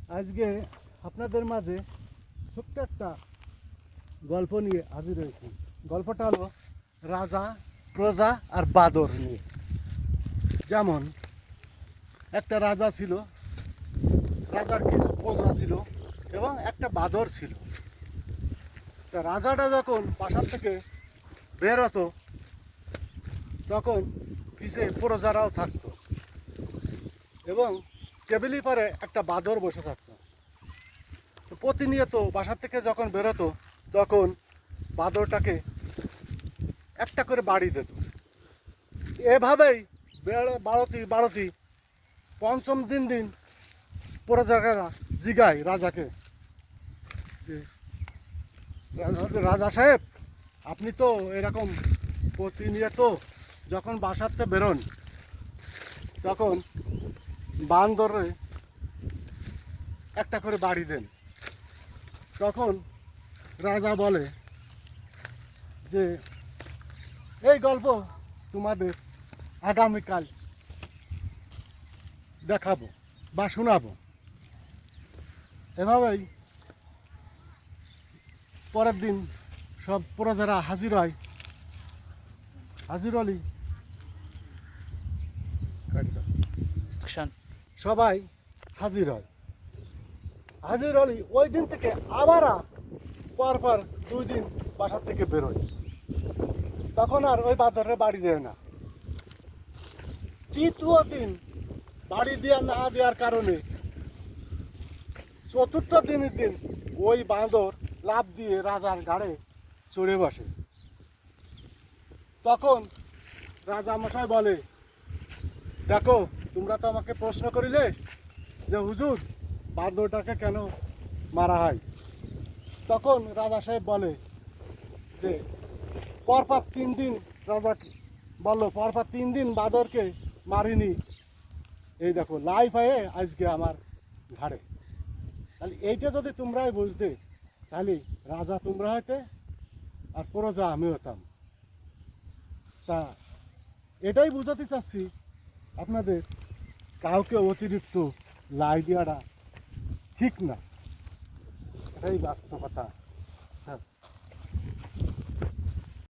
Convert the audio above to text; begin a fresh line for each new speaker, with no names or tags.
আজকে আপনাদের মাঝে ছোট্ট একটা গল্প নিয়ে হাজির হয়েছি। গল্পটা হলো রাজা, প্রজা আর বাদর নিয়ে। যেমন একটা রাজা ছিল, রাজার কিছু প্রজা ছিল এবং একটা বাদর ছিল। তা রাজাটা যখন বাসার থেকে বের হতো তখন পিছে প্রজারাও থাকতো এবং টেবিলের পারে একটা বাদর বসে থাকতো। তো প্রতিনিয়ত বাসার থেকে যখন বেরোতো তখন বাদরটাকে একটা করে বাড়ি দিত। এভাবেই বাড়তি বাড়তি পঞ্চম দিন প্রজারা জিগায় রাজাকে যে রাজা সাহেব, আপনি তো এরকম প্রতিনিয়ত যখন বাসাতে বেরোন তখন বান্দরে একটা করে বাড়ি দেন। তখন রাজা বলে যে এই গল্প তোমাদের আগামীকাল দেখাবো বা শোনাবো। এভাবেই পরের দিন সব প্রজারা হাজির হয়। হাজির হলি সবাই হাজির হয়। হাজির হলি ওই দিন থেকে আবার পর 2 দিন বাসা থেকে বেরোয়। তখন আর ওই বাদরের বাড়ি দেয় না। তৃতীয় দিন বাড়ি দেওয়া না দেওয়ার কারণে চতুর্থ দিনের দিন ওই বাঁদর লাফ দিয়ে রাজার ঘাড়ে চড়ে বসে। তখন রাজা মশাই বলে, দেখো তোমরা তো আমাকে প্রশ্ন করিলে যে হুজুর বাঁদরটাকে কেন মারা হয়। তখন রাজা সাহেব বলে যে পরপর 3 দিন, রাজা বললো পরপর 3 দিন বাঁদরকে মারিনি, এই দেখো লাইফ হয়ে আজকে আমার ঘাড়ে। তাহলে এইটা যদি তোমরাই বুঝতে তাহলে রাজা তোমরা হইতে আর প্রজা আমি হতাম। তা এটাই বুঝাতে চাচ্ছি আপনাদের, কাউকে অতিরিক্ত লাই দেওয়াটা ঠিক না, এটাই বাস্তবতা।